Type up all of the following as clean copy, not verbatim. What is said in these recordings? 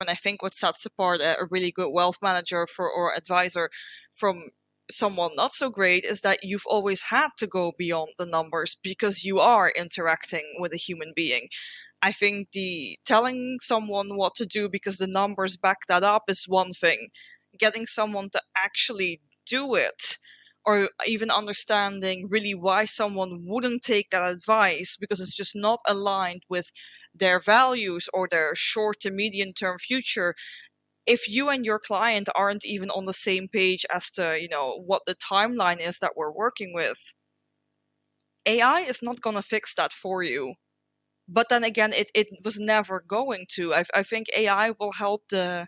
And I think what sets apart a really good wealth manager or advisor from someone not so great is that you've always had to go beyond the numbers because you are interacting with a human being. I think the telling someone what to do because the numbers back that up is one thing. Getting someone to actually do it, or even understanding really why someone wouldn't take that advice because it's just not aligned with their values or their short to medium term future. If you and your client aren't even on the same page as to, what the timeline is that we're working with, AI is not going to fix that for you. But then again, it was never going to. I think AI will help the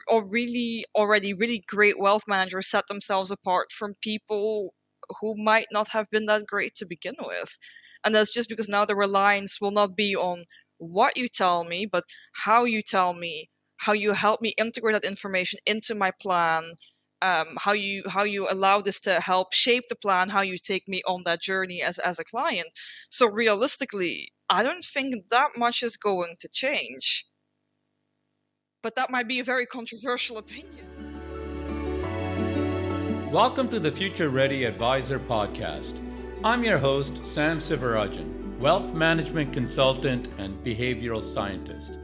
or really already really great wealth managers set themselves apart from people who might not have been that great to begin with. And that's just because now the reliance will not be on what you tell me, but how you tell me, how you help me integrate that information into my plan, how you allow this to help shape the plan, how you take me on that journey as a client. So realistically, I don't think that much is going to change. But that might be a very controversial opinion. Welcome to the Future Ready Advisor Podcast. I'm your host, Sam Sivarajan, wealth management consultant and behavioral scientist.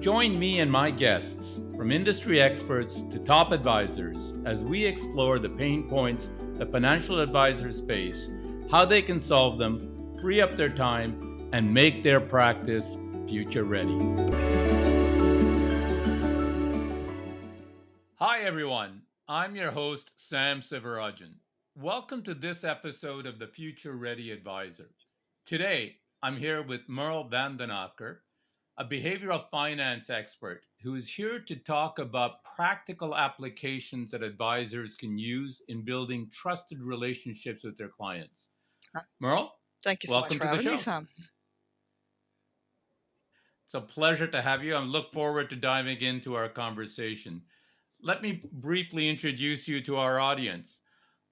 Join me and my guests, from industry experts to top advisors, as we explore the pain points that financial advisors face, how they can solve them, free up their time, and make their practice future ready. Hi, everyone. I'm your host, Sam Sivarajan. Welcome to this episode of the Future Ready Advisor. Today, I'm here with Merle van den Akker, a behavioral finance expert who is here to talk about practical applications that advisors can use in building trusted relationships with their clients. Merle, Thank you so much welcome for to the having me, show. Sam. It's a pleasure to have you. I look forward to diving into our conversation. Let me briefly introduce you to our audience.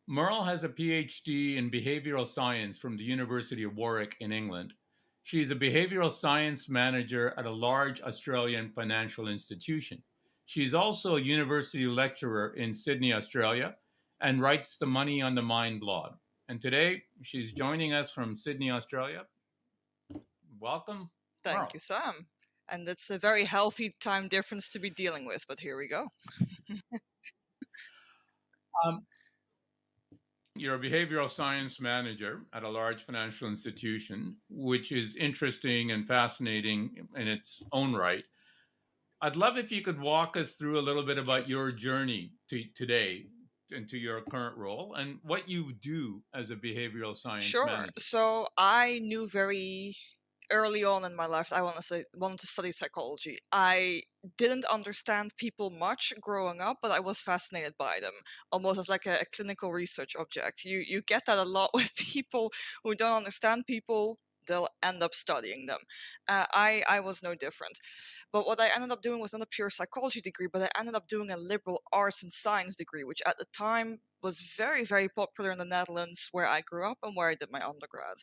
Merle has a PhD in behavioral science from the University of Warwick in England. She is a behavioral science manager at a large Australian financial institution. She is also a university lecturer in Sydney, Australia, and writes the Money on the Mind blog. And today, she's joining us from Sydney, Australia. Welcome, Thank Merle. you, Sam. And it's a very healthy time difference to be dealing with, but here we go. Um, You're a behavioral science manager at a large financial institution, which is interesting and fascinating in its own right. I'd love if you could walk us through a little bit Sure. about your journey to today into your current role and what you do as a behavioral science Sure. manager. So I knew very early on in my life I wanted to study psychology. I didn't understand people much growing up, but I was fascinated by them, almost as like a clinical research object. You get that a lot with people who don't understand people. They'll end up studying them. I was no different. But what I ended up doing was not a pure psychology degree, but I ended up doing a liberal arts and science degree, which at the time was very, very popular in the Netherlands, where I grew up and where I did my undergrad.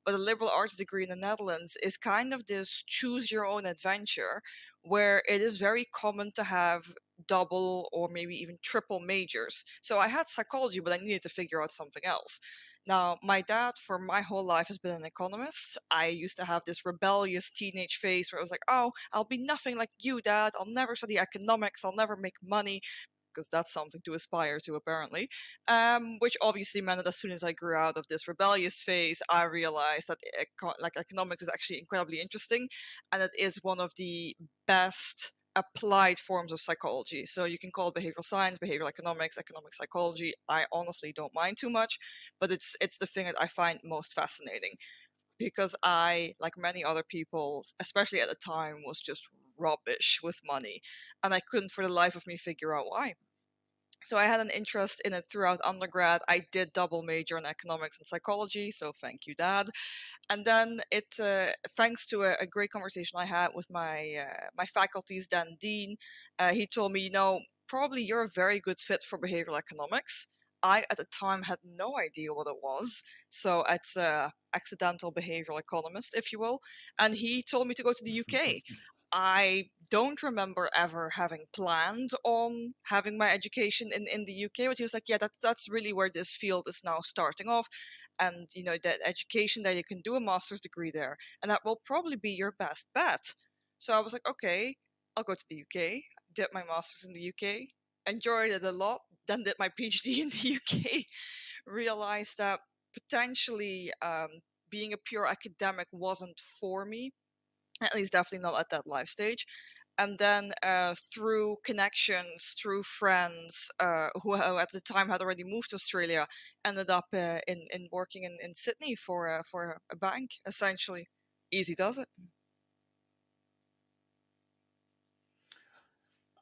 But a liberal arts degree in the Netherlands is kind of this choose your own adventure, where it is very common to have double or maybe even triple majors. So I had psychology, but I needed to figure out something else. Now, my dad, for my whole life, has been an economist. I used to have this rebellious teenage phase where I was like, oh, I'll be nothing like you, Dad. I'll never study economics. I'll never make money, because that's something to aspire to, apparently. Which obviously meant that as soon as I grew out of this rebellious phase, I realized that economics is actually incredibly interesting, and it is one of the best applied forms of psychology. So you can call it behavioral science, behavioral economics, economic psychology. I honestly don't mind too much, but it's the thing that I find most fascinating, because I, like many other people, especially at the time, was just rubbish with money, and I couldn't for the life of me figure out why. So I had an interest in it throughout undergrad. I did double major in economics and psychology, so thank you, Dad. And then thanks to a great conversation I had with my faculty's then dean, he told me, probably you're a very good fit for behavioral economics. I at the time had no idea what it was, so it's a accidental behavioral economist, if you will. And he told me to go to the UK. I don't remember ever having planned on having my education in the UK, but he was like, yeah, that's really where this field is now starting off. And that education, that you can do a master's degree there, and that will probably be your best bet. So I was like, okay, I'll go to the UK, did my master's in the UK, enjoyed it a lot, then did my PhD in the UK, realized that potentially being a pure academic wasn't for me, at least definitely not at that life stage. And then through connections, through friends who at the time had already moved to Australia, ended up in working in Sydney for a bank, essentially. Easy does it.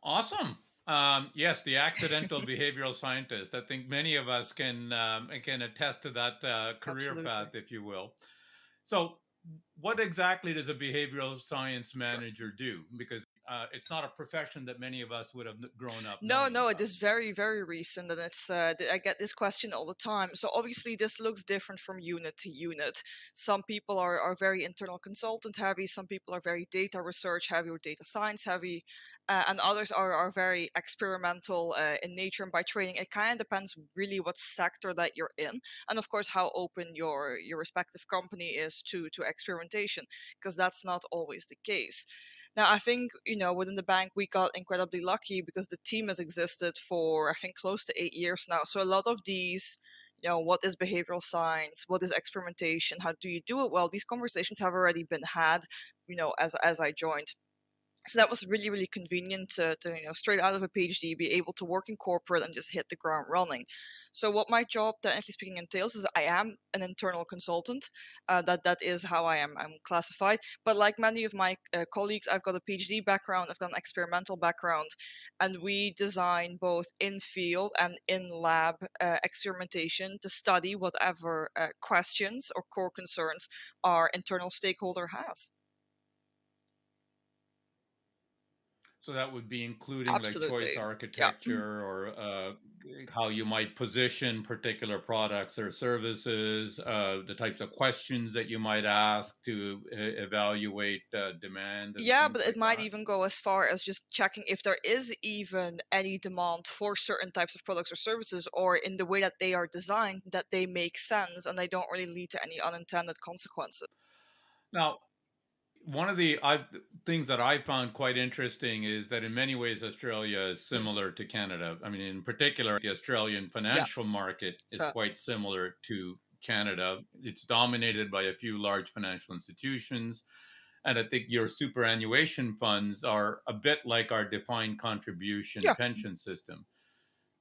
Awesome. Yes, the accidental behavioral scientist. I think many of us can attest to that career path, Absolutely. if you will. So, what exactly does a behavioral science Sure. manager do? Because it's not a profession that many of us would have grown up No, knowing no, it about. is very, very recent, and it's I get this question all the time. So obviously, this looks different from unit to unit. Some people are very internal consultant heavy. Some people are very data research heavy or data science heavy, and others are very experimental in nature and by training. It kind of depends really what sector that you're in, and of course how open your respective company is to experimentation, because that's not always the case. Now, I think, within the bank, we got incredibly lucky because the team has existed for, I think, close to 8 years now. So a lot of these, what is behavioral science? What is experimentation? How do you do it? Well, these conversations have already been had, as I joined. So that was really, really convenient to straight out of a PhD, be able to work in corporate and just hit the ground running. So what my job, technically speaking, entails is I am an internal consultant. That is how I'm classified. But like many of my colleagues, I've got a PhD background, I've got an experimental background, and we design both in field and in lab experimentation to study whatever questions or core concerns our internal stakeholder has. So that would be including like choice Absolutely. Yeah. architecture or how you might position particular products or services, the types of questions that you might ask to evaluate demand and Yeah, but things it like might that. even go as far as just checking if there is even any demand for certain types of products or services, or in the way that they are designed, that they make sense and they don't really lead to any unintended consequences. Now, one of the things that I found quite interesting is that in many ways Australia is Mm. similar to Canada. I mean, in particular, the Australian Yeah, financial market is fair. quite similar to Canada. It's dominated by a few large financial institutions. And I think your superannuation funds are a bit like our defined contribution Yeah. pension system.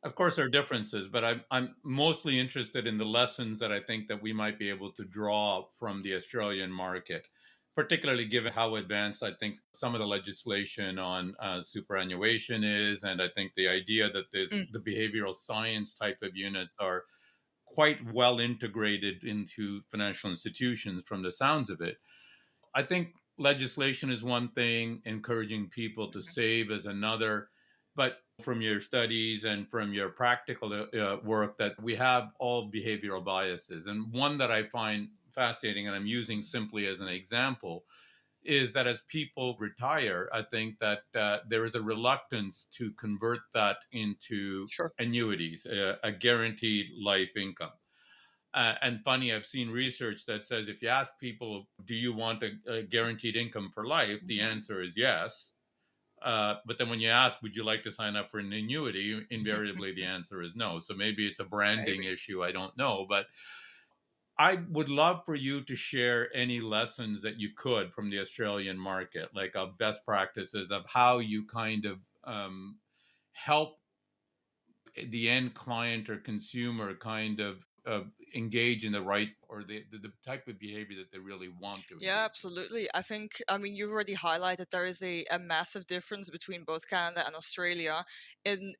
Of course, there are differences, but I'm mostly interested in the lessons that I think that we might be able to draw from the Australian market, particularly given how advanced I think some of the legislation on superannuation is, and I think the idea that Mm. the behavioral science type of units are quite well integrated into financial institutions from the sounds of it. I think legislation is one thing, encouraging people to Mhm. save is another. But from your studies and from your practical work, that we have all behavioral biases. And one that I find fascinating, and I'm using simply as an example, is that as people retire, I think that there is a reluctance to convert that into Sure. annuities, a guaranteed life income. And funny, I've seen research that says if you ask people, do you want a guaranteed income for life? The Mhm. answer is yes. But then when you ask, would you like to sign up for an annuity? Invariably, the answer is no. So maybe it's a branding Maybe. issue. I don't know. But I would love for you to share any lessons that you could from the Australian market, like best practices of how you kind of help the end client or consumer kind of engage in the right or the type of behavior that they really want to Yeah, engage in. absolutely. I mean, you've already highlighted there is a massive difference between both Canada and Australia in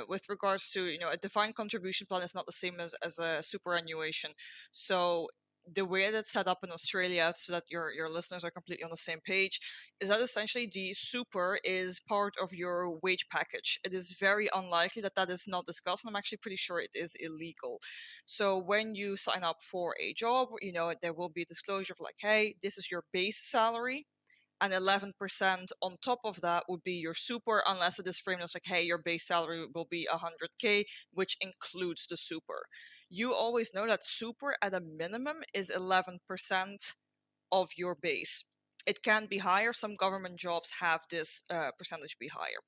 with regards to, a defined contribution plan is not the same as a superannuation. So the way that's set up in Australia, so that your listeners are completely on the same page, is that essentially the super is part of your wage package. It is very unlikely that that is not discussed, and I'm actually pretty sure it is illegal. So when you sign up for a job, there will be a disclosure of like, hey, this is your base salary. and 11% on top of that would be your super, unless it is framed as like, hey, your base salary will be 100K, which includes the super. You always know that super at a minimum is 11% of your base. It can be higher. Some government jobs have this percentage be higher.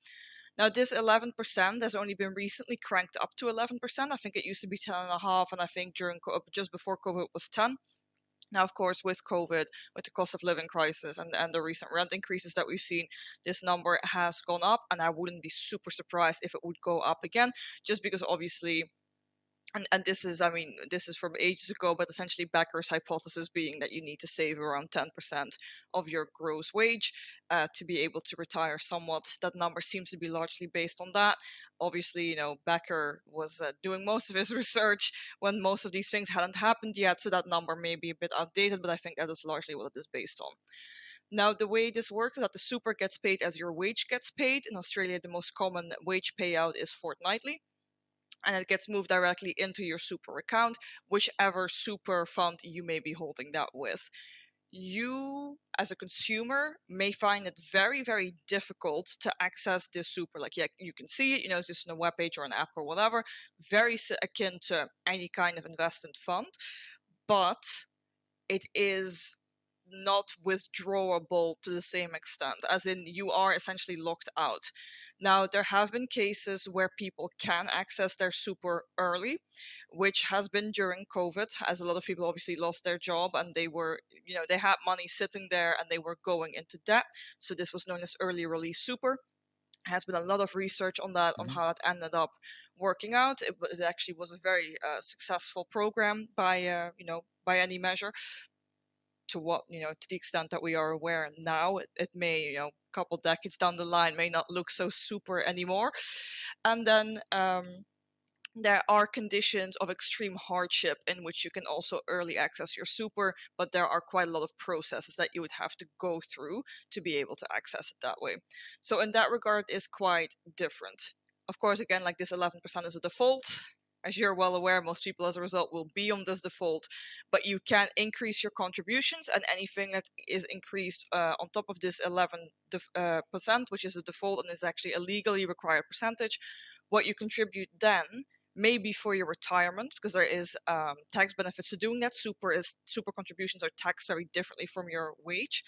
Now, this 11% has only been recently cranked up to 11%. I think it used to be 10.5, and I think just before COVID was 10. Now, of course, with COVID, with the cost of living crisis and the recent rent increases that we've seen, this number has gone up, and I wouldn't be super surprised if it would go up again, just because obviously, and this is, I mean, this is from ages ago, but essentially Becker's hypothesis being that you need to save around 10% of your gross wage to be able to retire somewhat. That number seems to be largely based on that. Obviously, Becker was doing most of his research when most of these things hadn't happened yet, so that number may be a bit outdated, but I think that is largely what it is based on. Now, the way this works is that the super gets paid as your wage gets paid. In Australia, the most common wage payout is fortnightly, and it gets moved directly into your super account, whichever super fund you may be holding that with. You, as a consumer, may find it very, very difficult to access this super. Like, yeah, you can see it, it's just on a web page or an app or whatever, very akin to any kind of investment fund, but it is not withdrawable to the same extent, as in you are essentially locked out. Now, there have been cases where people can access their super early, which has been during COVID, as a lot of people obviously lost their job and they were, they had money sitting there and they were going into debt. So this was known as early release super. Has been a lot of research on that, on Mhm. how that ended up working out. It actually was a very successful program by any measure. To the extent that we are aware now, it may, a couple decades down the line, may not look so super anymore. And then there are conditions of extreme hardship in which you can also early access your super, but there are quite a lot of processes that you would have to go through to be able to access it that way. So in that regard, is quite different. Of course, again, like, this 11% is a default. As you're well aware, most people as a result will be on this default, but you can increase your contributions, and anything that is increased on top of this 11%, which is a default and is actually a legally required percentage, what you contribute then maybe for your retirement, because there is tax benefits to doing that. Super contributions are taxed very differently from your wage,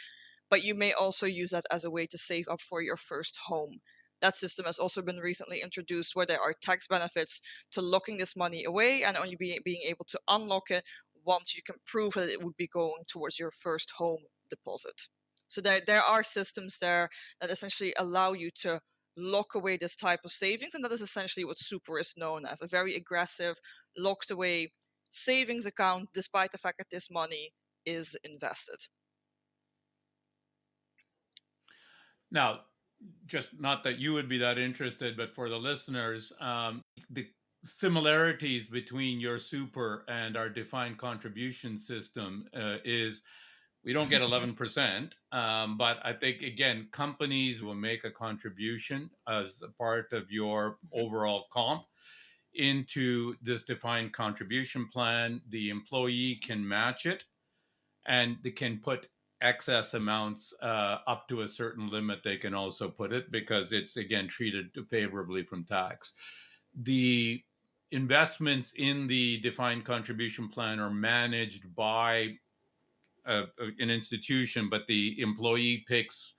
but you may also use that as a way to save up for your first home. That system has also been recently introduced, where there are tax benefits to locking this money away and only being able to unlock it once you can prove that it would be going towards your first home deposit. So there are systems there that essentially allow you to lock away this type of savings, and that is essentially what super is known as: a very aggressive, locked away savings account, despite the fact that this money is invested. Now, just not that you would be that interested, but for the listeners, the similarities between your super and our defined contribution system is we don't get 11%. But I think, again, companies will make a contribution as a part of your overall comp into this defined contribution plan. The employee can match it, and they can put excess amounts up to a certain limit. They can also put it, because it's, again, treated favorably from tax. The investments in the defined contribution plan are managed by an institution, but the employee picks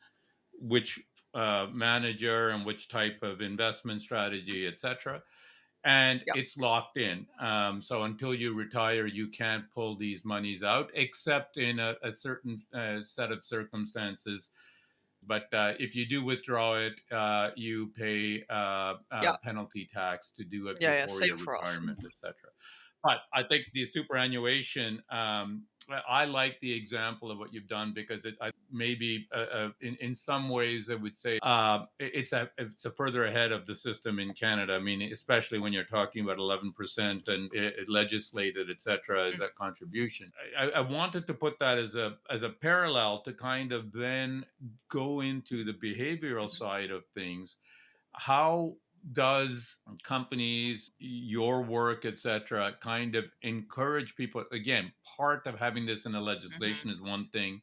which manager and which type of investment strategy, etc., and Yeah, it's locked in. So until you retire, you can't pull these monies out, except in a certain set of circumstances. But if you do withdraw it, you pay yeah, penalty tax to do it yeah, before same your for us. retirement, etc. But I think the superannuation, I like the example of what you've done, because I maybe in some ways I would say it's a further ahead of the system in Canada. I mean, especially when you're talking about 11% and it legislated, etc., as Mm. a contribution. I wanted to put that as a parallel to kind of then go into the behavioral Mhm. side of things. How does companies, your work, etc., kind of encourage people? Again, part of having this in a legislation Mhm. is one thing,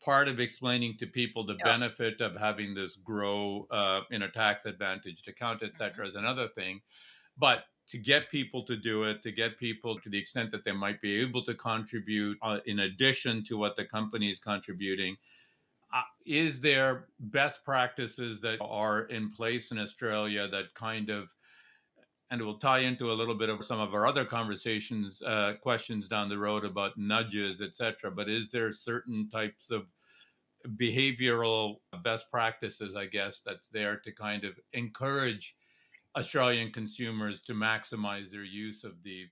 part of explaining to people the Yeah. benefit of having this grow in a tax advantaged account, et Mhm. cetera, is another thing. But to get people to do it, to get people to the extent that they might be able to contribute in addition to what the company is contributing, is there best practices that are in place in Australia that kind of, and it will tie into a little bit of some of our other conversations, questions down the road about nudges, etc. But is there certain types of behavioral best practices, I guess, that's there to kind of encourage Australian consumers to maximize their use of the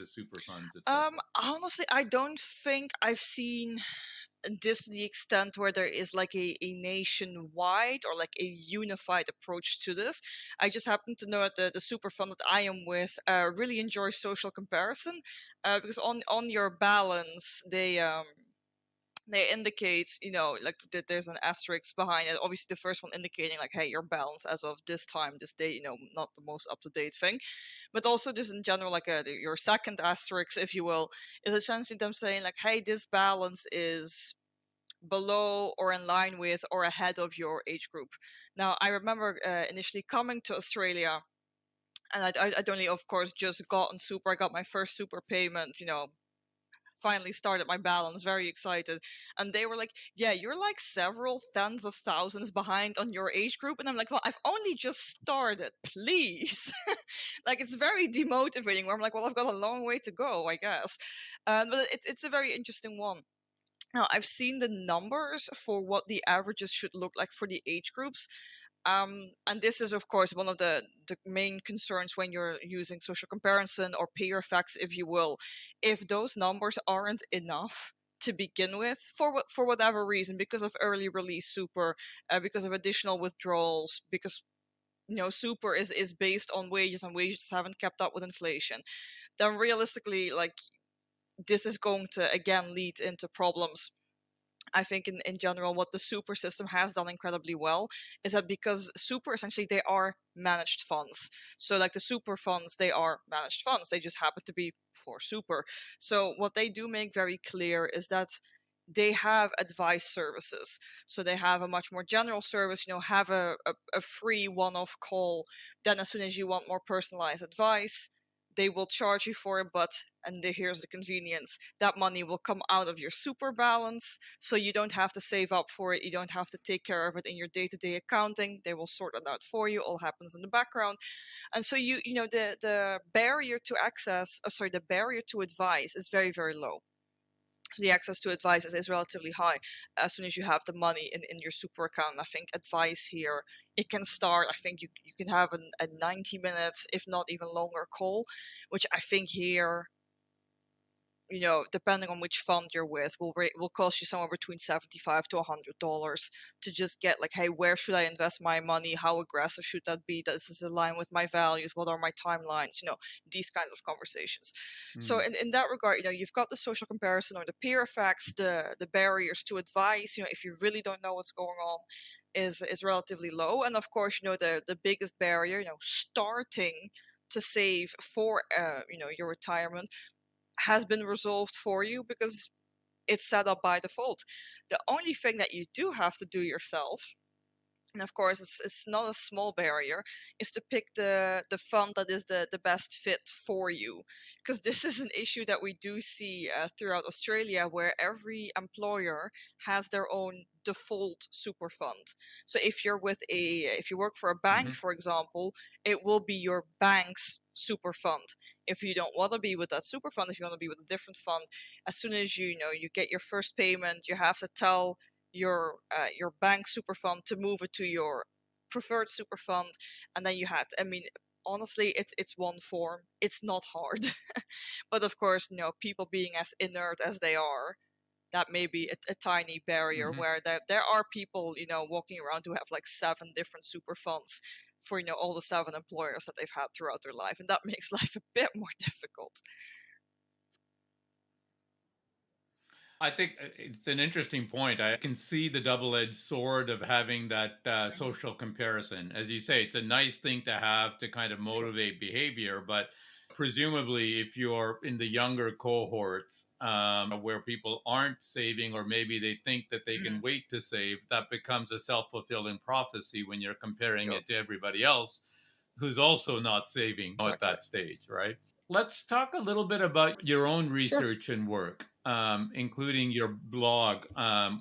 super funds, etc.? Honestly, I don't think I've seen this to the extent where there is like a nationwide or like a unified approach to this. I just happen to know that the super fund that I am with really enjoys social comparison, because on your balance they indicate, like that there's an asterisk behind it. Obviously, the first one indicating like, hey, your balance as of this time, this day, not the most up to date thing, but also just in general, like your second asterisk, if you will, is essentially them saying like, hey, this balance is below or in line with or ahead of your age group. Now, I remember initially coming to Australia, and I'd only, of course, just gotten super. I got my first super payment, finally started my balance, very excited. And they were like, yeah, you're like several tens of thousands behind on your age group. And I'm like, well, I've only just started, please. Like, it's very demotivating where I'm like, well, I've got a long way to go, I guess. But it's a very interesting one. Now, I've seen the numbers for what the averages should look like for the age groups. And this is, of course, one of the main concerns when you're using social comparison or peer effects, if you will. If those numbers aren't enough to begin with, for whatever reason, because of early release super, because of additional withdrawals, because super is based on wages and wages haven't kept up with inflation, then realistically, like, this is going to again lead into problems. I think in general, what the super system has done incredibly well is that because super essentially they are managed funds. So like the super funds, they are managed funds. They just happen to be for super. So what they do make very clear is that they have advice services. So they have a much more general service, have a free one-off call. Then as soon as you want more personalized advice, they will charge you for it, but, and here's the convenience, that money will come out of your super balance, so you don't have to save up for it, you don't have to take care of it in your day-to-day accounting, they will sort it out for you, all happens in the background. And so the barrier to access, the barrier to advice is very, very low. The access to advice is relatively high as soon as you have the money in your super account. I think advice here, it can start, I think you can have a 90 minutes, if not even longer call, which I think here, depending on which fund you're with, will cost you somewhere between $75 to $100 to just get like, hey, where should I invest my money? How aggressive should that be? Does this align with my values? What are my timelines? These kinds of conversations. So Mm. in that regard, you've got the social comparison or the peer effects, the barriers to advice. If you really don't know what's going on, is relatively low. And of course, the biggest barrier, starting to save for your retirement has been resolved for you because it's set up by default. The only thing that you do have to do yourself, and of course it's not a small barrier, is to pick the fund that is the best fit for you, because this is an issue that we do see throughout Australia, where every employer has their own default super fund. So if you work for a bank, Hmm. for example, it will be your bank's super fund. If you don't want to be with that super fund, if you want to be with a different fund, as soon as you get your first payment, you have to tell your bank super fund to move it to your preferred super fund, and then you had, I mean, honestly, it's one form, it's not hard. But of course, people being as inert as they are, that may be a tiny barrier, Hmm. where there are people walking around who have like 7 different super funds for all the 7 employers that they've had throughout their life, and that makes life a bit more difficult. I think it's an interesting point. I can see the double edged sword of having that Hmm. social comparison. As you say, it's a nice thing to have to kind of Sure. motivate behavior, but presumably, if you're in the younger cohorts, where people aren't saving, or maybe they think that they can Mhm. wait to save, that becomes a self-fulfilling prophecy when you're comparing Yep, it to everybody else who's also not saving at exactly. that stage, right? Let's talk a little bit about your own Sure. research and work, including your blog,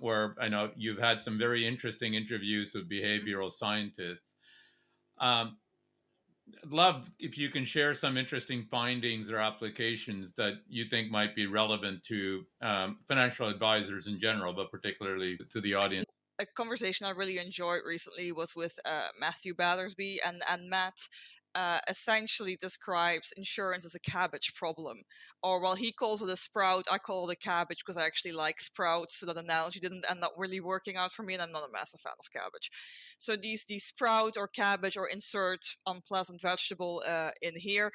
where I know you've had some very interesting interviews with Mhm. behavioral scientists. Um, I'd love if you can share some interesting findings or applications that you think might be relevant to financial advisors in general, but particularly to the audience. A conversation I really enjoyed recently was with Matthew Battersby, and Matt essentially describes insurance as a cabbage problem, or while he calls it a sprout, I call it a cabbage because I actually like sprouts. So that analogy didn't end up really working out for me, and I'm not a massive fan of cabbage. So these sprout or cabbage, or insert unpleasant vegetable in here,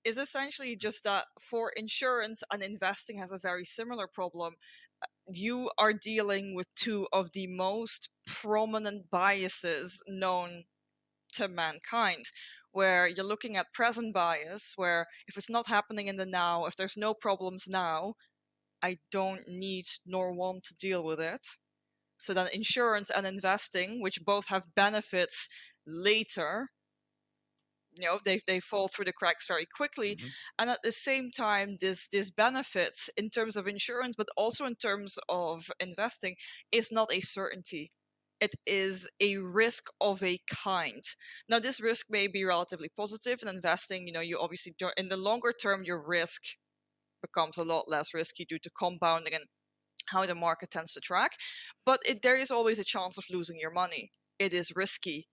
is essentially just that for insurance and investing has a very similar problem. You are dealing with two of the most prominent biases known to mankind, where you're looking at present bias, where if it's not happening in the now, if there's no problems now, I don't need nor want to deal with it. So then insurance and investing, which both have benefits later, they fall through the cracks very quickly. Mhm. And at the same time, this benefits in terms of insurance, but also in terms of investing, is not a certainty. It is a risk of a kind. Now this risk may be relatively positive. In investing, you obviously don't, in the longer term, your risk becomes a lot less risky due to compounding and how the market tends to track. But there is always a chance of losing your money. It is risky.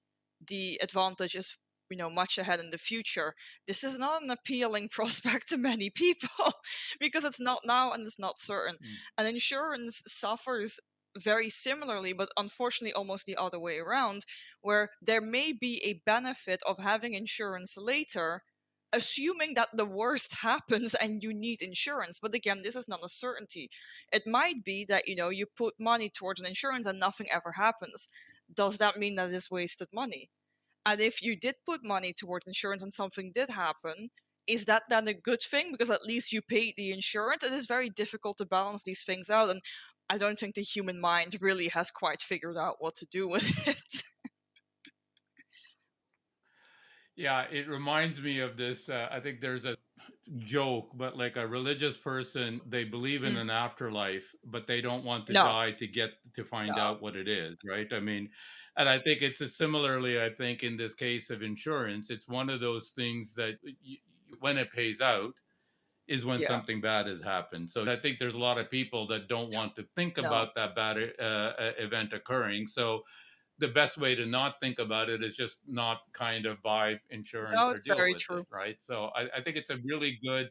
The advantage is, much ahead in the future. This is not an appealing prospect to many people because it's not now and it's not certain. Mm. And insurance suffers very similarly, but unfortunately almost the other way around, where there may be a benefit of having insurance later, assuming that the worst happens and you need insurance. But again, this is not a certainty. It might be that you put money towards an insurance and nothing ever happens. Does that mean that it's wasted money? And if you did put money towards insurance and something did happen, is that then a good thing because at least you paid the insurance? It is very difficult to balance these things out, and I don't think the human mind really has quite figured out what to do with it. Yeah, it reminds me of this. I think there's a joke, but like a religious person, they believe in Mm, an afterlife, but they don't want to no, die to get to find no, out what it is, right? I mean, and I think it's a similarly, I think in this case of insurance, it's one of those things that when it pays out is when yeah, something bad has happened. So I think there's a lot of people that don't want to think no, about that bad event occurring. So the best way to not think about it is just not kind of buy insurance no, or it's deal very with it, true. right? So I think it's a really good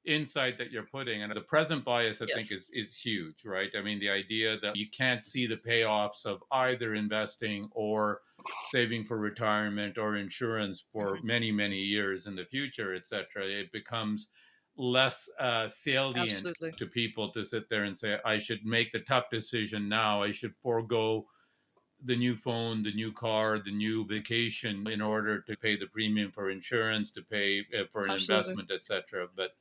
insight that you're putting, and the present bias I think Yes. is huge, right? I mean, the idea that you can't see the payoffs of either investing or saving for retirement or insurance for Hmm. many years in the future, etc., it becomes less salient Absolutely. to people to sit there and say, I should make the tough decision now, I should forego the new phone, the new car, the new vacation in order to pay the premium for insurance, to pay for an Absolutely. investment, etc. But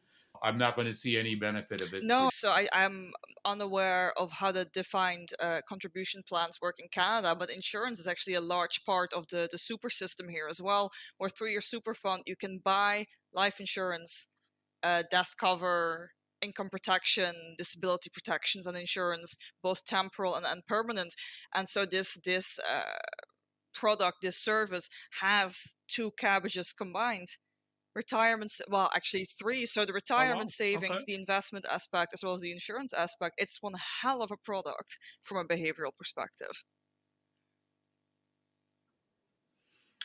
I'm not going to see any benefit of it for. No, so I'm unaware of how the defined contribution plans work in Canada, but insurance is actually a large part of the super system here as well, where through your super fund you can buy life insurance, death cover, income protection, disability protections, and insurance, both temporal and permanent. And so this product, this service, has two cabbages combined. Well, actually three. So the Oh retirement wow, savings, okay. the investment aspect, as well as the insurance aspect, it's one hell of a product from a behavioral perspective.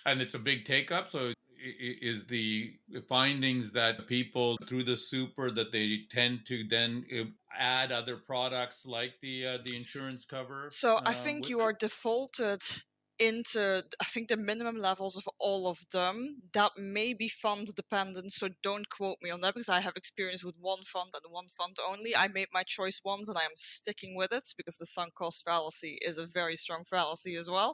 And it's a big take up. So is the findings that people through the super that they tend to then add other products like the insurance cover So I think with you it? are defaulted into, I think, the minimum levels of all of them. That may be fund dependent, so don't quote me on that because I have experience with one fund and one fund only. I made my choice once and I am sticking with it because the sunk cost fallacy is a very strong fallacy as well.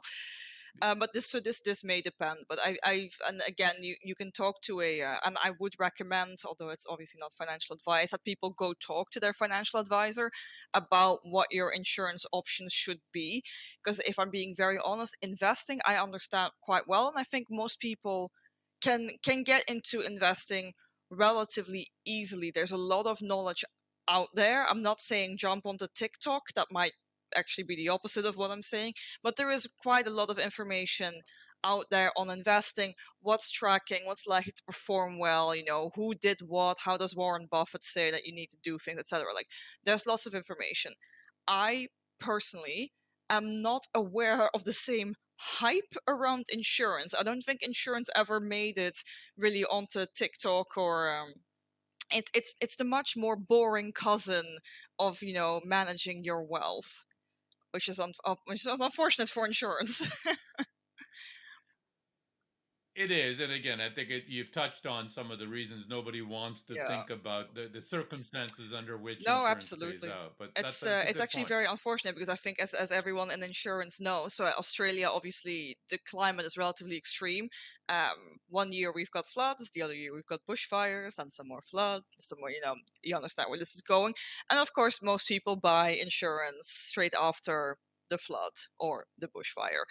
But this may depend. But and again, you can talk to and I would recommend, although it's obviously not financial advice, that people go talk to their financial advisor about what your insurance options should be. Because if I'm being very honest, investing I understand quite well, and I think most people can get into investing relatively easily. There's a lot of knowledge out there. I'm not saying jump onto TikTok. That might actually be the opposite of what I'm saying, but there is quite a lot of information out there on investing, what's tracking, what's likely to perform well, who did what, how does Warren Buffett say that you need to do things, etc. Like, there's lots of information. I personally am not aware of the same hype around insurance. I don't think insurance ever made it really onto TikTok or it's the much more boring cousin of managing your wealth, which is unfortunate for insurance. It is, and again, I think you've touched on some of the reasons nobody wants to Yeah. think about the circumstances under which No, insurance pays absolutely. out. But that's a It's good actually point. very unfortunate because I think as everyone in insurance knows, so Australia obviously the climate is relatively extreme. One year we've got floods, the other year we've got bushfires, and some more floods, some more. You understand where this is going, and of course most people buy insurance straight after the flood or the bushfire,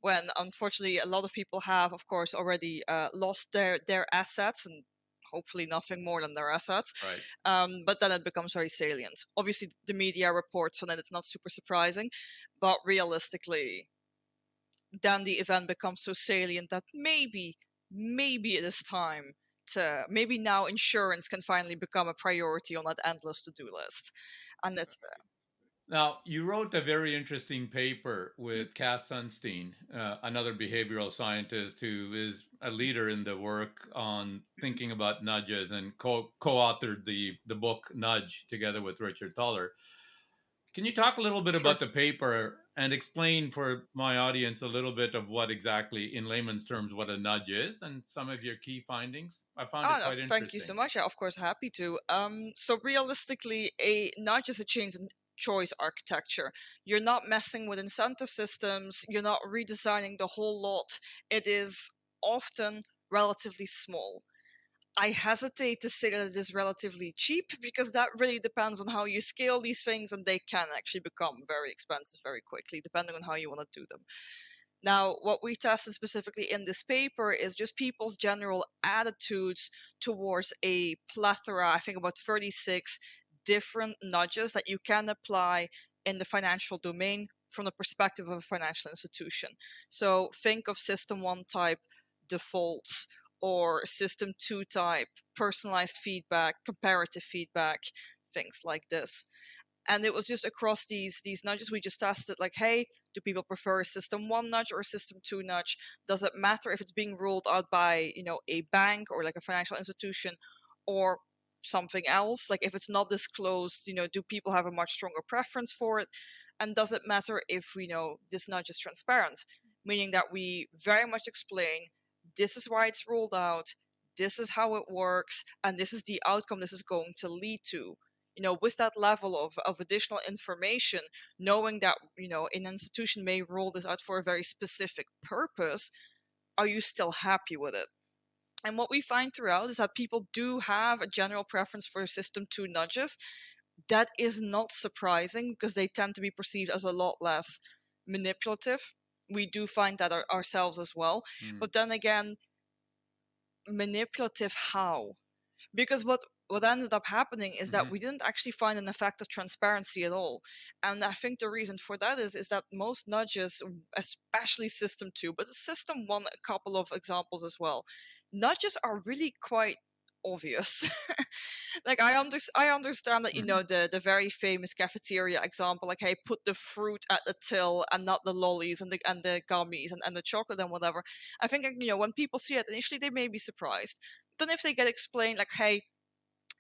when unfortunately a lot of people have, of course, already lost their assets and hopefully nothing more than their assets. Right. But then it becomes very salient. Obviously, the media reports on it, it's not super surprising, but realistically, then the event becomes so salient that maybe it is time to, maybe now insurance can finally become a priority on that endless to-do list. And it's Now, you wrote a very interesting paper mm, with Cass Sunstein, another behavioral scientist who is a leader in the work on mhm. thinking about nudges and co-authored the book Nudge together with Richard Toller. Can you talk a little bit Sure. about the paper and explain for my audience a little bit of what exactly, in layman's terms, what a nudge is and some of your key findings? I found Oh, it no, quite thank you so interesting. much. Yeah, of course, happy to. So realistically, not just a change in choice architecture. You're not messing with incentive systems. You're not redesigning the whole lot. It is often relatively small. I hesitate to say that it is relatively cheap because that really depends on how you scale these things, and they can actually become very expensive very quickly, depending on how you want to do them. Now, what we tested specifically in this paper is just people's general attitudes towards a plethora, I think about 36 different nudges that you can apply in the financial domain from the perspective of a financial institution. So think of system 1 type defaults, or system 2 type personalized feedback, comparative feedback, things like this. And it was just across these nudges we just tested, like, hey, do people prefer a system 1 nudge or a system 2 nudge? Does it matter if it's being rolled out by a bank or like a financial institution or something else? Like, if it's not disclosed, do people have a much stronger preference for it? And does it matter if we know this nudge is transparent, meaning that we very much explain this is why it's rolled out, this is how it works, and this is the outcome this is going to lead to. With that level of additional information, knowing that an institution may roll this out for a very specific purpose, are you still happy with it? And what we find throughout is that people do have a general preference for system 2 nudges. That is not surprising because they tend to be perceived as a lot less manipulative. We do find that ourselves as well. Hmm. But then again, manipulative how? Because what ended up happening is that Hmm. we didn't actually find an effect of transparency at all. And I think the reason for that is that most nudges, especially system 2, but system 1, a couple of examples as well, nudges are really quite obvious. Like, I understand that Hmm. the very famous cafeteria example, like, hey, put the fruit at the till and not the lollies and the gummies and the chocolate and whatever. I think when people see it initially, they may be surprised. Then if they get explained, like, hey,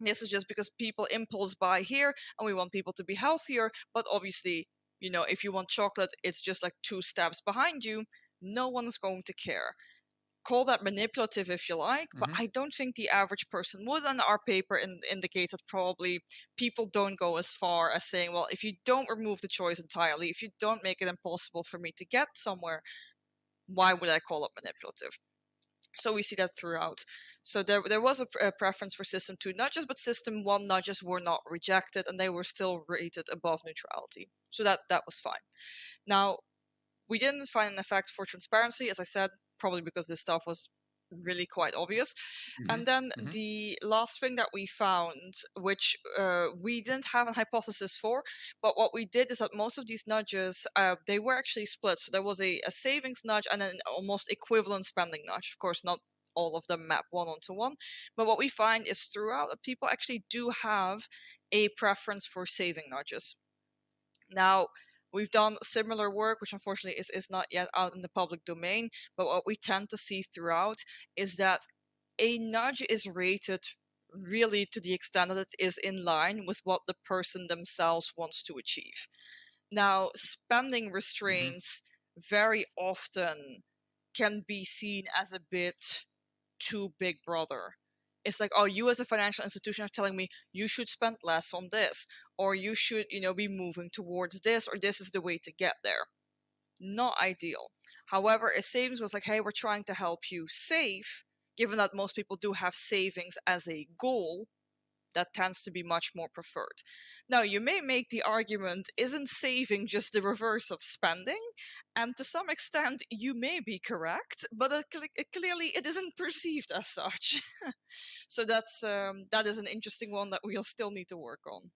this is just because people impulse buy here and we want people to be healthier, but obviously, if you want chocolate, it's just like 2 steps behind you, no one's going to care. Call that manipulative if you like, but Hmm. I don't think the average person would. And our paper indicates that probably people don't go as far as saying, well, if you don't remove the choice entirely, if you don't make it impossible for me to get somewhere, Why would I call it manipulative? So we see that throughout. So there was a preference for system 2 nudges, but system 1 nudges were not rejected, and they were still rated above neutrality. So that was fine. Now, we didn't find an effect for transparency, as I said, probably because this stuff was really quite obvious. And then Mm-hmm. the last thing that we found, which we didn't have a hypothesis for, but what we did is that most of these nudges, they were actually split. So there was a savings nudge and an almost equivalent spending nudge. Of course, not all of them map one onto one, but what we find is throughout that people actually do have a preference for saving nudges. Now, we've done similar work, which unfortunately is not yet out in the public domain, but what we tend to see throughout is that a nudge is rated really to the extent that it is in line with what the person themselves wants to achieve. Now, spending Mm-hmm. restraints very often can be seen as a bit too big brother. It's like, oh, you as a financial institution are telling me you should spend less on this, or you should, be moving towards this, or this is the way to get there. Not ideal. However, a savings was like, hey, we're trying to help you save, given that most people do have savings as a goal, that tends to be much more preferred. Now, you may make the argument, isn't saving just the reverse of spending? And to some extent, you may be correct, but clearly it isn't perceived as such. So that is an interesting one that we'll still need to work on.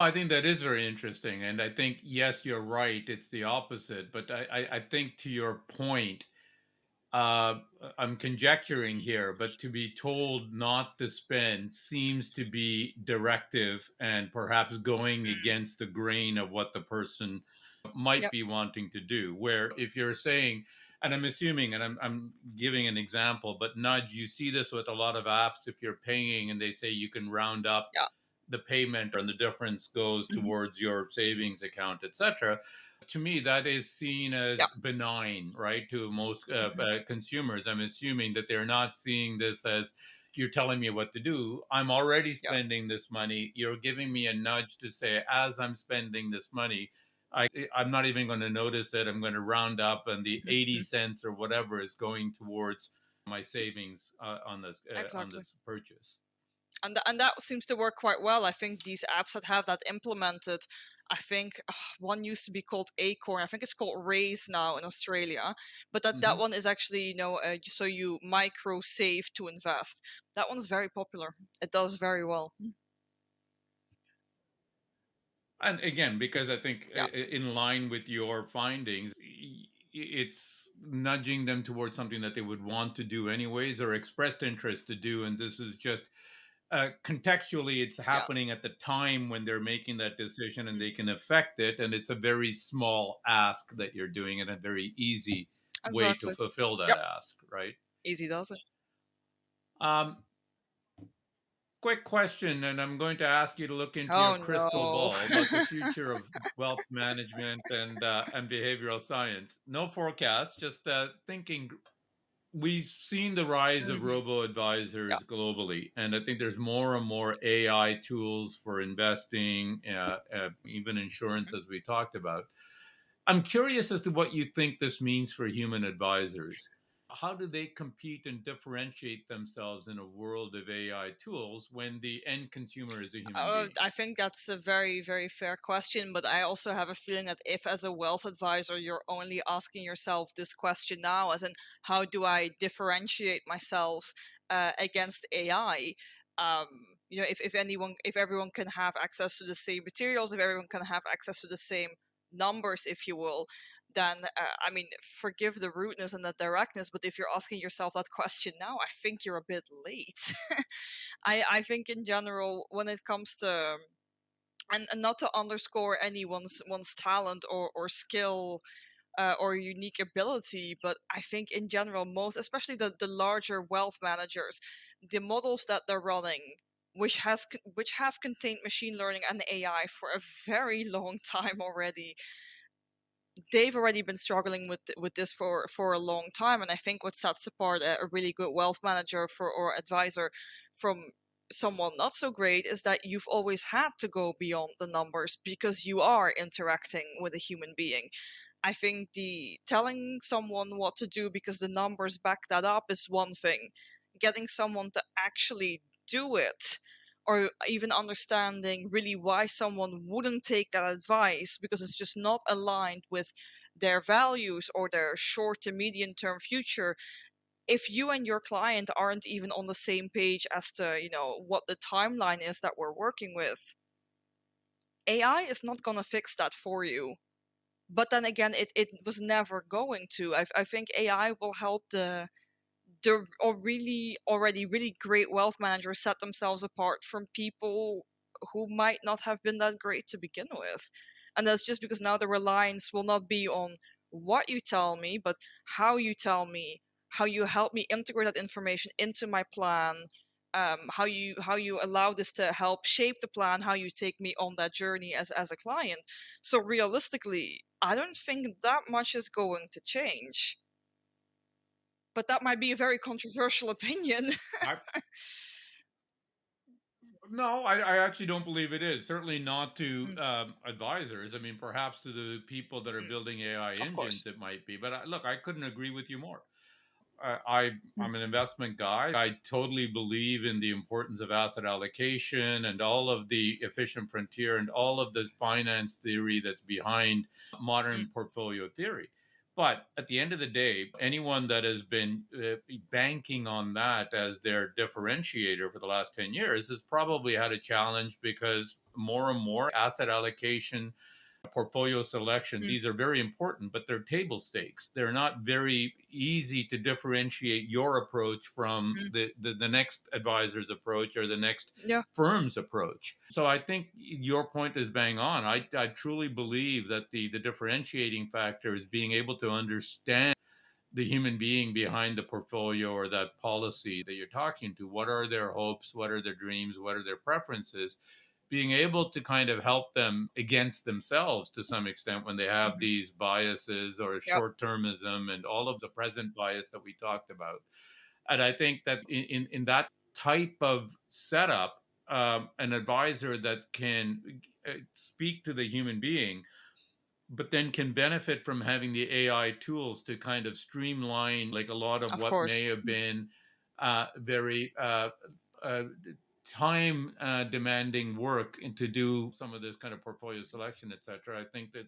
I think that is very interesting. And I think, yes, you're right. It's the opposite. But I think to your point, uh, I'm conjecturing here, but to be told not to spend seems to be directive and perhaps going Mm, against the grain of what the person might yep, be wanting to do. Where if you're saying, and I'm assuming, and I'm giving an example, but nudge, you see this with a lot of apps. If you're paying and they say you can round up yeah, the payment and the difference goes mhm, towards your savings account, etc. To me, that is seen yeah, as benign, right? To most mhm, consumers, I'm assuming that they're not seeing this as you're telling me what to do. I'm already yeah, spending this money. You're giving me a nudge to say, as I'm spending this money, I'm not even going to notice it. I'm going to round up, and the mhm, 80 mhm, cents or whatever is going towards my savings on exactly. this purchase. And that seems to work quite well. I think these apps that have that implemented, I think one used to be called Acorn. I think it's called Raise now in Australia, but that Mm-hmm. one is actually so you micro save to invest. That one's very popular. It does very well. And again, because I think Yeah, in line with your findings, it's nudging them towards something that they would want to do anyways or expressed interest to do. And this is just contextually, it's yeah, happening at the time when they're making that decision and mm, they can affect it. And it's a very small ask that you're doing and a very easy way to exactly. fulfill that Yep, ask, right? easy does it. Um, Quick question, and I'm going to ask you to look into your Oh crystal no. ball about the future of wealth management and behavioral science. No forecast, just thinking. We've seen the rise of Hmm. robo Yeah, advisors globally, and I think there's more and more AI tools for investing, even insurance, hmm. as we talked about. I'm curious as to what you think this means for human advisors. How do they compete and differentiate themselves in a world of AI tools when the end consumer is a human being? I think that's a very, very fair question, but I also have a feeling that if, as a wealth advisor, you're only asking yourself this question now, as in, how do I differentiate myself against AI? Um, if everyone can have access to the same materials, if everyone can have access to the same numbers, if you will, then I mean, forgive the rudeness and the directness, but if you're asking yourself that question now, I think you're a bit late. I think in general, when it comes to and not to underscore anyone's talent or skill or unique ability, but I think in general, most, especially the larger wealth managers, the models that they're running, which have contained machine learning and AI for a very long time already, they've already been struggling with this for a long time. And I think what sets apart a really good wealth manager for or advisor from someone not so great is that you've always had to go beyond the numbers because you are interacting with a human being. I think the telling someone what to do because the numbers back that up is one thing. Getting someone to actually do it, or even understanding really why someone wouldn't take that advice because it's just not aligned with their values or their short to medium term future. If you and your client aren't even on the same page as to, what the timeline is that we're working with, AI is not going to fix that for you. But then again, it was never going to. I think AI will help the or really already really great wealth managers set themselves apart from people who might not have been that great to begin with. And that's just because now the reliance will not be on what you tell me, but how you tell me, how you help me integrate that information into my plan, how you allow this to help shape the plan, how you take me on that journey as a client. So realistically, I don't think that much is going to change, but that might be a very controversial opinion. I No, I actually don't believe it is. Certainly not to Mm, advisors. I mean, perhaps to the people that are mm, building AI of engines, course. it might be. But look, I couldn't agree with you more. Mm, I'm an investment guy. I totally believe in the importance of asset allocation and all of the efficient frontier and all of this finance theory that's behind mm, modern portfolio theory. But at the end of the day, anyone that has been banking on that as their differentiator for the last 10 years has probably had a challenge because more and more asset allocation, portfolio selection, mm, these are very important, but they're table stakes. They're not very easy to differentiate your approach from mm. the next advisor's approach or the next Yeah, firm's approach. So I think your point is bang on. I truly believe that the differentiating factor is being able to understand the human being behind the portfolio or that policy that you're talking to. What are their hopes? What are their dreams? What are their preferences? Being able to kind of help them against themselves to some extent when they have mhm, these biases or yep, short termism and all of the present bias that we talked about. And I think that in that type of setup, an advisor that can speak to the human being but then can benefit from having the AI tools to kind of streamline like a lot of of what course. may have Mm. been very uh, time demanding work and to do some of this kind of portfolio selection, etc. I think that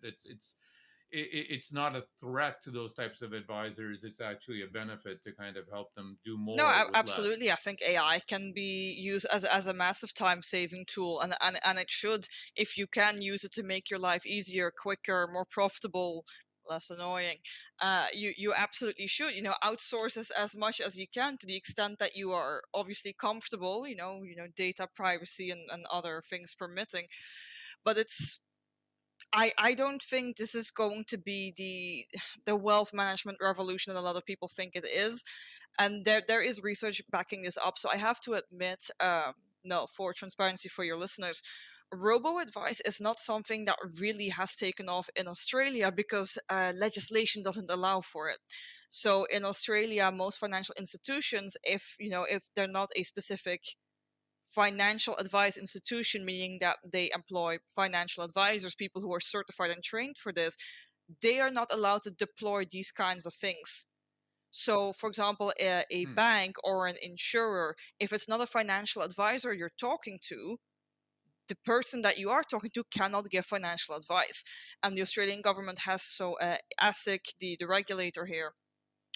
it's not a threat to those types of advisors. It's actually a benefit to kind of help them do No, more with absolutely. less. I think AI can be used as a massive time saving tool, and it should, if you can use it to make your life easier, quicker, more profitable, less annoying. You absolutely should. Outsource as much as you can to the extent that you are obviously comfortable. Data privacy and other things permitting. But I don't think this is going to be the wealth management revolution that a lot of people think it is, and there is research backing this up. So I have to admit, no, for transparency for your listeners, robo advice is not something that really has taken off in Australia because legislation doesn't allow for it. So in Australia, most financial institutions, if they're not a specific financial advice institution, meaning that they employ financial advisors, people who are certified and trained for this, they are not allowed to deploy these kinds of things. So, for example, a Hmm. bank or an insurer, if it's not a financial advisor you're talking to, the person that you are talking to cannot give financial advice. And the Australian government has ASIC, the regulator here,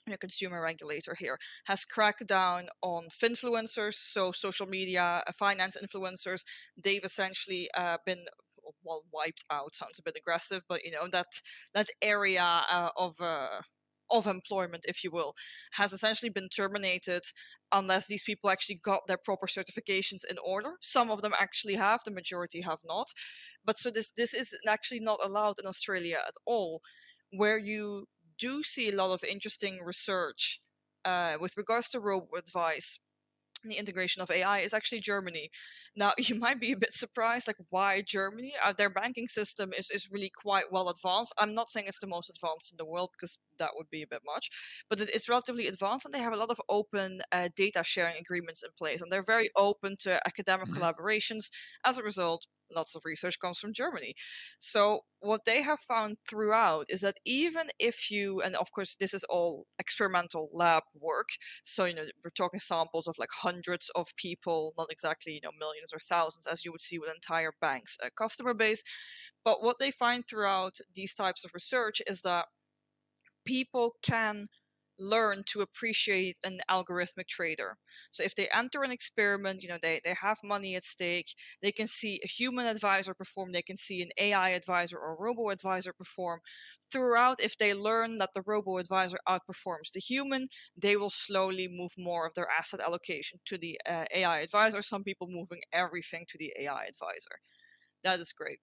the consumer regulator here, has cracked down on finfluencers, so social media finance influencers. They've essentially been, well, wiped out sounds a bit aggressive, but that area of employment, if you will, has essentially been terminated unless these people actually got their proper certifications in order. Some of them actually have, the majority have not. But so this is actually not allowed in Australia at all. Where you do see a lot of interesting research with regards to robo advice and the integration of AI is actually Germany. Now, you might be a bit surprised, like, why Germany? Their banking system is really quite well advanced. I'm not saying it's the most advanced in the world because that would be a bit much, but it's relatively advanced, and they have a lot of open data sharing agreements in place, and they're very open to academic Mhm. collaborations. As a result, lots of research comes from Germany. So what they have found throughout is that even if you, and of course this is all experimental lab work, so we're talking samples of like hundreds of people, not exactly millions or thousands as you would see with entire banks customer base. But what they find throughout these types of research is that people can learn to appreciate an algorithmic trader. So if they enter an experiment, they have money at stake, they can see a human advisor perform, they can see an AI advisor or robo advisor perform. Throughout, if they learn that the robo advisor outperforms the human, they will slowly move more of their asset allocation to the AI advisor, some people moving everything to the AI advisor. That is great.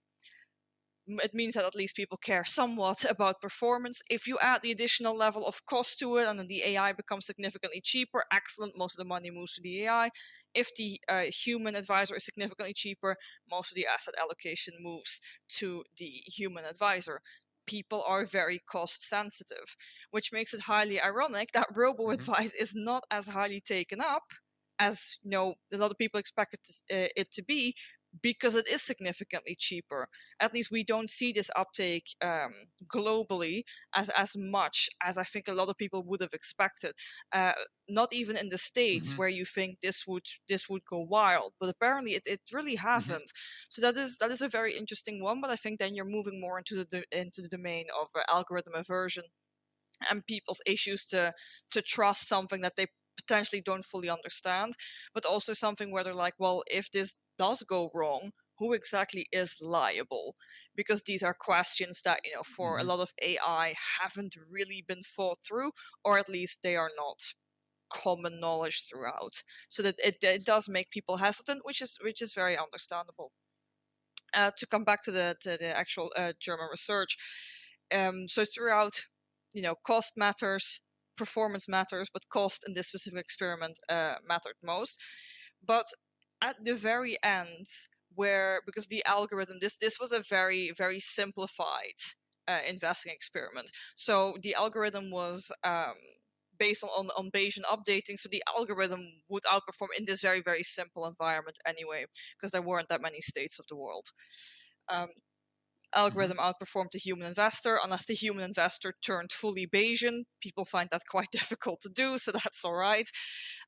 It means that at least people care somewhat about performance. If you add the additional level of cost to it and then the AI becomes significantly cheaper, excellent, most of the money moves to the AI. If the human advisor is significantly cheaper, most of the asset allocation moves to the human advisor. People are very cost sensitive, which makes it highly ironic that robo Mm-hmm. advice is not as highly taken up as a lot of people expect it to be, because it is significantly cheaper. At least we don't see this uptake globally as much as I think a lot of people would have expected. Uh, Not even in the States, Mm-hmm. where you think this would go wild, but apparently it really Mm-hmm. hasn't. So that is a very interesting one. But I think then you're moving more into the domain of algorithm aversion and people's issues to trust something that they potentially don't fully understand, but also something where they're like, well, if this does go wrong, who exactly is liable? Because these are questions that for a Mm-hmm. lot of AI haven't really been thought through, or at least they are not common knowledge throughout. So that it does make people hesitant, which is very understandable. To come back to the actual German research, so throughout, cost matters, performance matters, but cost in this specific experiment mattered most. But at the very end, where because the algorithm, this was a very very simplified investing experiment. So the algorithm was based on Bayesian updating, so the algorithm would outperform in this very very simple environment anyway, because there weren't that many states of the world. Um, Mm-hmm. Algorithm outperformed the human investor unless the human investor turned fully Bayesian. People find that quite difficult to do, so that's all right.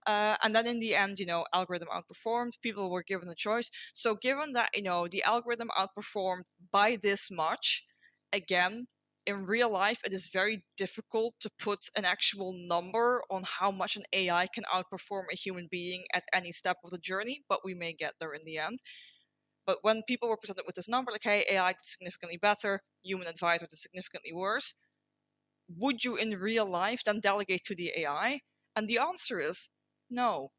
And then in the end, algorithm outperformed. People were given a choice. So given that, the algorithm outperformed by this much, again, in real life, it is very difficult to put an actual number on how much an AI can outperform a human being at any step of the journey, but we may get there in the end. But when people were presented with this number, like, hey, AI did significantly better, human advisor did significantly worse, would you in real life then delegate to the AI? And the answer is no.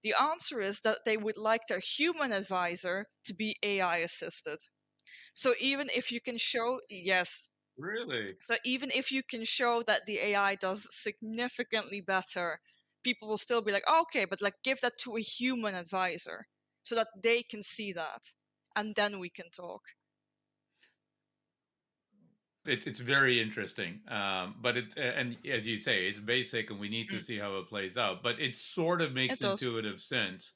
The answer is that they would like their human advisor to be AI assisted. So even if you can show, yes, Really? so even if you can show that the AI does significantly better, people will still be like, oh, okay, but like give that to a human advisor so that they can see that, and then we can talk. It's very interesting, but and as you say, it's basic, and we need to Mm, see how it plays out. But it sort of it makes does. intuitive sense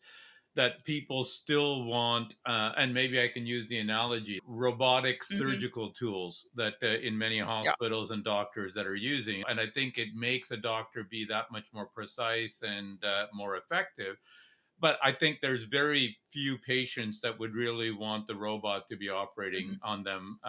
that people still want, and maybe I can use the analogy, robotic Hmm. surgical tools that in many Yeah. hospitals and doctors that are using, and I think it makes a doctor be that much more precise and more effective. But I think there's very few patients that would really want the robot to be operating Hmm. on them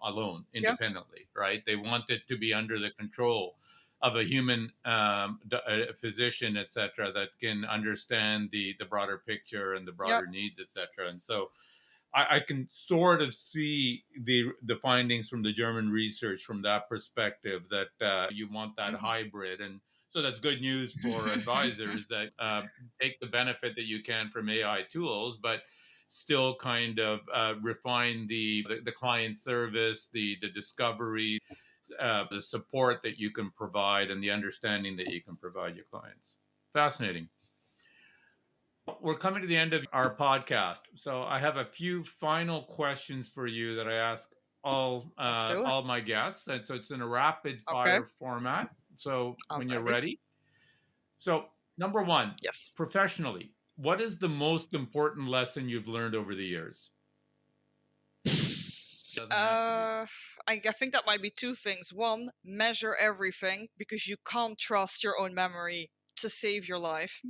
alone, Yeah. independently, right? They want it to be under the control of a human a physician, etc., that can understand the broader picture and the Yep. broader needs, etc. And so I can sort of see the findings from the German research from that perspective, that you want that Hmm. hybrid. And so that's good news for advisors that take the benefit that you can from AI tools, but still kind of refine the client service, the discovery, the support that you can provide, and the understanding that you can provide your clients. Fascinating. We're coming to the end of our podcast, so I have a few final questions for you that I ask Let's do it. all my guests, and so it's in a rapid Okay. fire format. So I'm when you're ready. ready, so number one, Yes. professionally, what is the most important lesson you've learned over the years? Doesn't have to be. I think that might be two things. One, measure everything because you can't trust your own memory to save your life.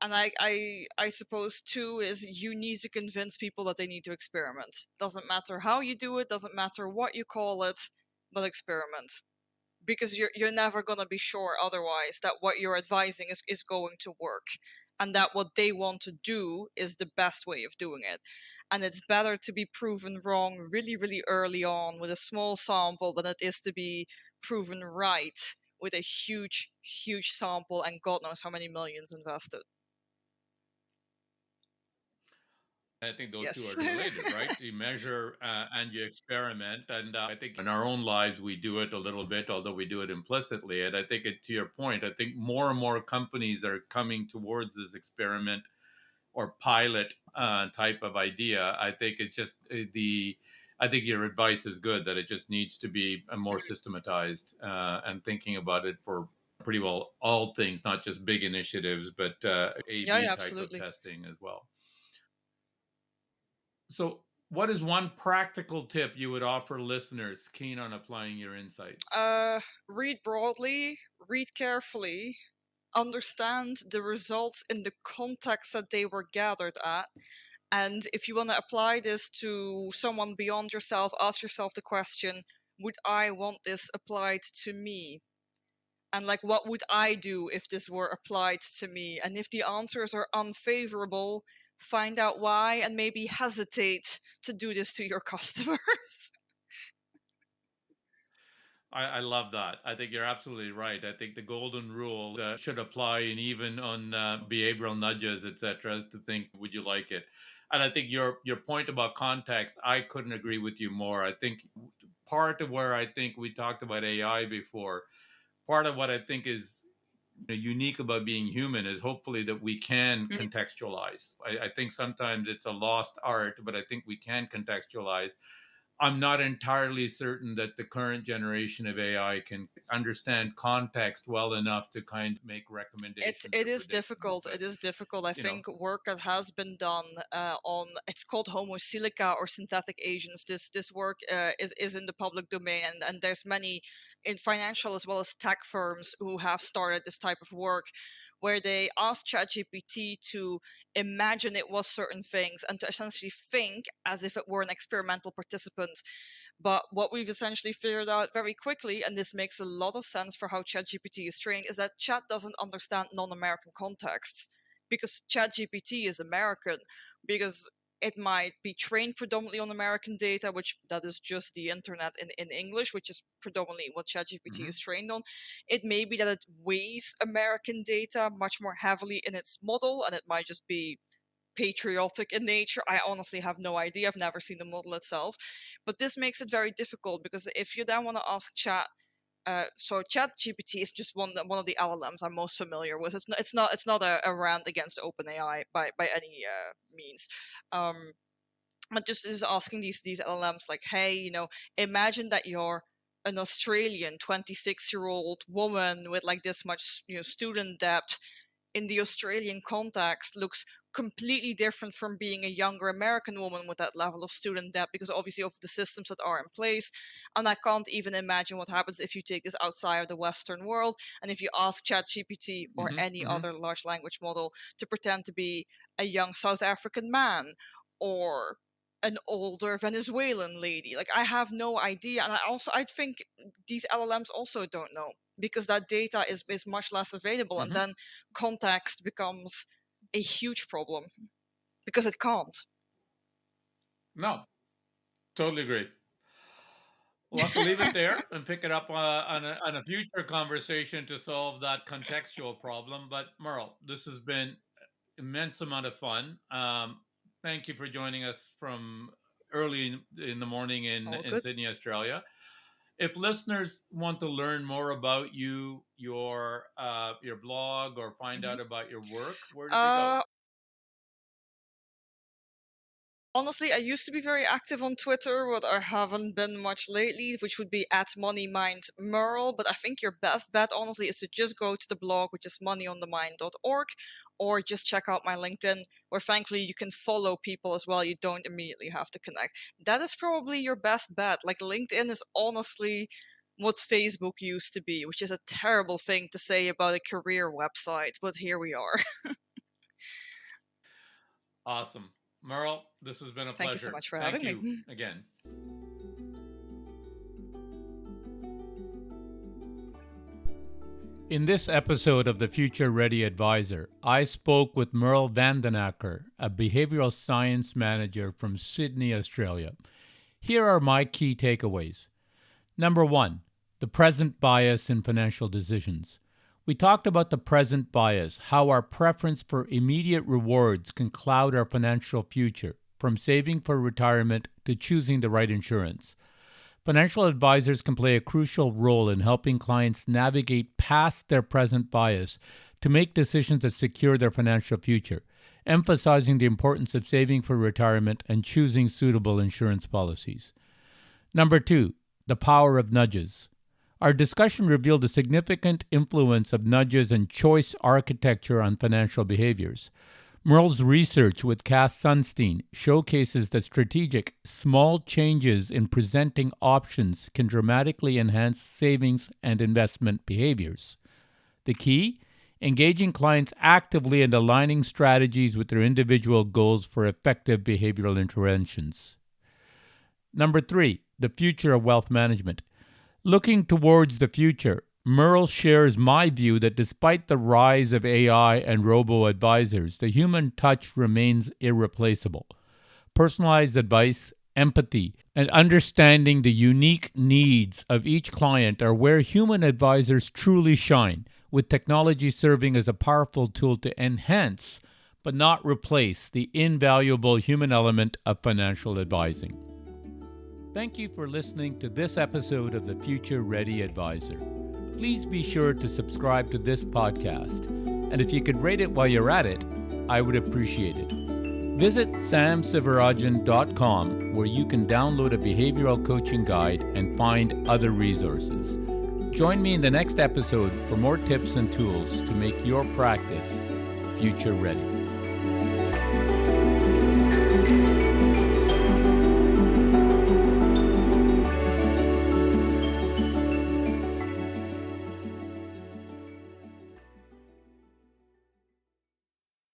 And I suppose two is you need to convince people that they need to experiment. Doesn't matter how you do it, doesn't matter what you call it, but experiment. Because you're never gonna be sure otherwise that what you're advising is going to work. And that what they want to do is the best way of doing it. And it's better to be proven wrong really, really early on with a small sample than it is to be proven right with a huge, huge sample and God knows how many millions invested. I think those two Yes. are related, right? You measure and you experiment, and I think in our own lives we do it a little bit, although we do it implicitly. And I think, to your point, I think more and more companies are coming towards this experiment or pilot type of idea. I think it's just the. I think your advice is good that it just needs to be more systematized and thinking about it for pretty well all things, not just big initiatives, but Yeah, A/B yeah, type of absolutely. testing as well. So, what is one practical tip you would offer listeners keen on applying your insights? Read broadly, read carefully, understand the results in the context that they were gathered at. And if you want to apply this to someone beyond yourself, ask yourself the question, would I want this applied to me? And like, what would I do if this were applied to me? And if the answers are unfavorable, find out why and maybe hesitate to do this to your customers. I love that. I think you're absolutely right. I think the golden rule should apply, and even on behavioral nudges, etc., is to think, would you like it? And I think your point about context, I couldn't agree with you more. I think part of where I think we talked about AI before, part of what I think is unique about being human is hopefully that we can Mhm. contextualize. I think sometimes it's a lost art, but I think we can contextualize. I'm not entirely certain that the current generation of AI can understand context well enough to kind of make It recommendations it or is predictions. difficult. But It is difficult. I you know, think work that has been done on it's called Homo silica or synthetic agents. This work is in the public domain, and there's many in financial as well as tech firms who have started this type of work, where they ask ChatGPT to imagine it was certain things and to essentially think as if it were an experimental participant. But what we've essentially figured out very quickly, and this makes a lot of sense for how ChatGPT is trained, is that Chat doesn't understand non-American contexts because ChatGPT is American, because it might be trained predominantly on American data, which that is just the internet in English, which is predominantly what ChatGPT is mhm. trained on. It may be that it weighs American data much more heavily in its model, and it might just be patriotic in nature. I honestly have no idea. I've never seen the model itself. But this makes it very difficult because if you then want to ask Chat, so Chat GPT is just one of the LLMs I'm most familiar with. It's not a rant against OpenAI by any means. Um, but just is asking these LLMs like, hey, imagine that you're an Australian 26-year-old woman with like this much student debt in the Australian context looks completely different from being a younger American woman with that level of student debt because obviously of the systems that are in place. And I can't even imagine what happens if you take this outside of the Western world and if you ask ChatGPT or Mhm, any mhm. other large language model to pretend to be a young South African man or an older Venezuelan lady. Like I have no idea. And I think these LLMs also don't know because that data is much less available and Mhm. then context becomes a huge problem because it can't. No, totally agree. We'll have to leave it there and pick it up on a future conversation to solve that contextual problem. But Merle, this has been immense amount of fun. Thank you for joining us from early in the morning All in good. Sydney, Australia. If listeners want to learn more about you, your blog, or find Mhm. out about your work, where do they go? Uh, Honestly, I used to be very active on Twitter, but I haven't been much lately, which would be at MoneyMindMerle. But I think your best bet, honestly, is to just go to the blog, which is moneyonthemind.org, or just check out my LinkedIn, where thankfully you can follow people as well. You don't immediately have to connect. That is probably your best bet. Like, LinkedIn is honestly what Facebook used to be, which is a terrible thing to say about a career website, but here we are. Awesome. Merle, this has been a Thank you so pleasure. much for Thank having me. you again. In this episode of the Future Ready Advisor, I spoke with Merle Akker, a behavioral science manager from Sydney, Australia. Here are my key takeaways. Number 1, the present bias in financial decisions. We talked about the present bias, how our preference for immediate rewards can cloud our financial future, from saving for retirement to choosing the right insurance. Financial advisors can play a crucial role in helping clients navigate past their present bias to make decisions that secure their financial future, emphasizing the importance of saving for retirement and choosing suitable insurance policies. Number 2, the power of nudges. Our discussion revealed the significant influence of nudges and choice architecture on financial behaviors. Merle's research with Cass Sunstein showcases that strategic, small changes in presenting options can dramatically enhance savings and investment behaviors. The key? Engaging clients actively and aligning strategies with their individual goals for effective behavioral interventions. Number 3, the future of wealth management. Looking towards the future, Merle shares my view that despite the rise of AI and robo-advisors, the human touch remains irreplaceable. Personalized advice, empathy, and understanding the unique needs of each client are where human advisors truly shine, with technology serving as a powerful tool to enhance, but not replace, the invaluable human element of financial advising. Thank you for listening to this episode of the Future Ready Advisor. Please be sure to subscribe to this podcast, and if you could rate it while you're at it, I would appreciate it. Visit samsivarajan.com, where you can download a behavioral coaching guide and find other resources. Join me in the next episode for more tips and tools to make your practice future ready.